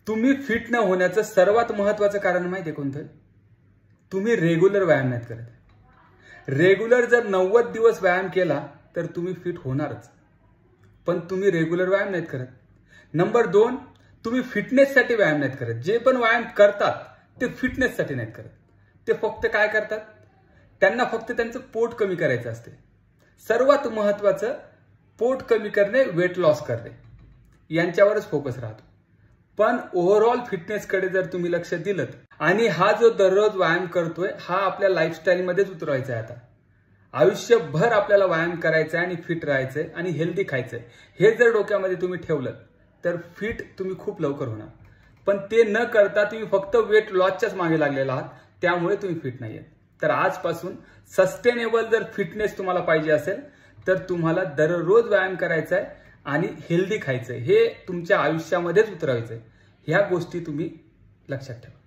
तुम्ही फिट न होण्याचं सर्वात महत्त्वाचं कारण माहिती आहे कोणतं? तुम्ही रेग्युलर व्यायाम नाही करत. रेग्युलर जर 90 दिवस व्यायाम केला तर तुम्ही फिट होणारच, पण तुम्ही रेग्युलर व्यायाम नाहीत करत. नंबर 2, तुम्ही फिटनेससाठी व्यायाम नाहीत करत. जे पण व्यायाम करतात ते फिटनेससाठी नाहीत करत. ते फक्त काय करतात? त्यांना फक्त त्यांचं पोट कमी करायचं असते. सर्वात महत्त्वाचं पोट कमी करणे, वेट लॉस करणे यांच्यावरच फोकस राहतो. पण ओव्हरऑल फिटनेसकडे जर तुम्ही लक्ष दिलं आणि हा जो दररोज व्यायाम करतोय हा आपल्या लाईफस्टाईलमध्येच उतरवायचा आहे. आता आयुष्यभर आपल्याला व्यायाम करायचा आहे आणि फिट राहायचंय आणि हेल्दी खायचंय, हे जर डोक्यामध्ये तुम्ही ठेवलं तर फिट तुम्ही खूप लवकर होणार. पण ते न करता तुम्ही फक्त वेट लॉसच्याच मागे लागलेला आहात, त्यामुळे तुम्ही फिट नाही आहात. तर आजपासून सस्टेनेबल जर फिटनेस तुम्हाला पाहिजे असेल तर तुम्हाला दररोज व्यायाम करायचा आहे आणि हेल्दी खायचंय, हे तुमच्या आयुष्यामध्येच उतरवायचंय. ह्या गोष्टी तुम्ही लक्षात ठेवा.